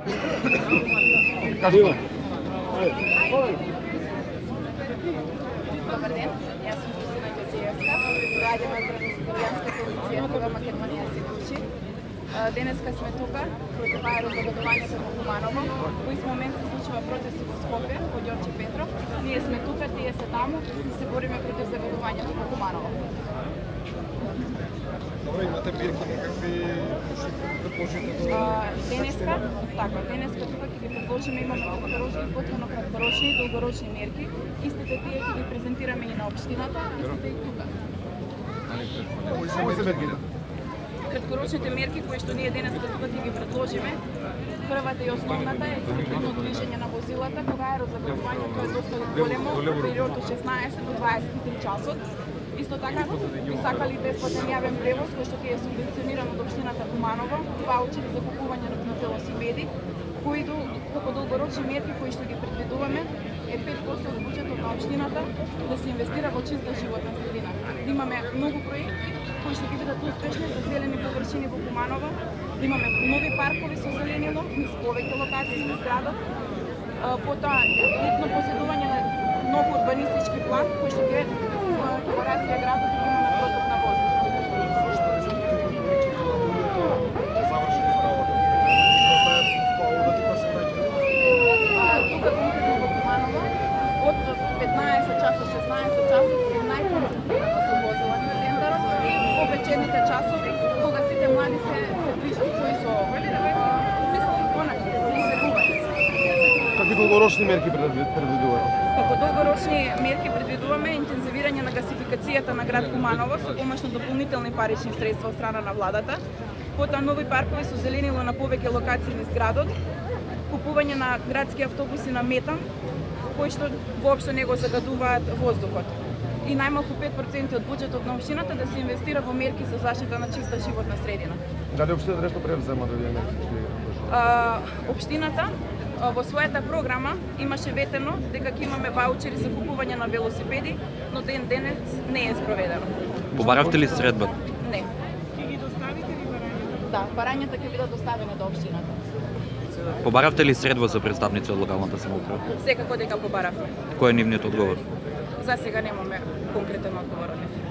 Добар ден, јас сум Христина Ѓорѓиевска, радам на Граѓанската иницијатива Македонија се клучи. Денеска сме тука против аерозагадувањето во Куманово. Во ист момент се случува протести во Скопје во Ѓорче Петров. Ние сме тука, тие се таму и се бориме против загадувањето во Куманово. Добро, имате мерки некакви да почнете Денеска тука ќе ги предложиме, имаме изготвено краткорочни и долгорочни мерки. Истите тие ќе ги презентираме и на општината, истите и тука. Кои се мерките? Краткорочните мерки кои што ние денеска тука ќе ги предложиме, првата и основната е циклично движење на возилата кога аерозагадувањето е доста големо во период од 16 до 23 часот. Исто така, би сакали бесплатен јавен превоз кој што ќе е субвенциониран од општината Куманово, ваучери за купување на велосипеди, кои како долгорочни мерки кои што ги предвидуваме е 5% од буџетот на општината да се инвестира во чиста животна средина. Да имаме многу проекти кои што ќе бидат успешни за зелени површини во Куманово, да имаме нови паркови со зеленило, низ повеќе локации низ градот, потоа hitно поседување на нов урбанистички план кој што ќе го развие градот и имаме проток на воздух. Тука во Куманово од 15 часот, 16 часот е најконцентрирано со возила на центарот и во вечерните часови кога сите млади се движат кои со мислам понатаму Какви долгорочни мерки предвидувате? Како долгорочни мерки предвидуваме интензивирање на гасификацијата на град Куманово со помош на дополнителни парични средства од страна на владата, потоа нови паркови со зеленило на повеќе локации низ градот, купување на градски автобуси на метан, кои што воопшто не го загадуваат воздухот. И најмалку 5% од буџетот на општината да се инвестира во мерки за заштита на чиста животна средина. Дали општината нешто превзема да вие мерки? Општината во својата програма имаше ветено дека ќе имаме ваучери за купување на велосипеди, но денес не е спроведено. Побаравте ли средба? Не. Ќе ги доставите ли барањата? Да, барањата ќе бидат доставени до општината. Побаравте ли средба за представници од локалната самоуправа? Секако дека побаравме. Кој е нивниот одговор? За сега немаме конкретен одговор од нив.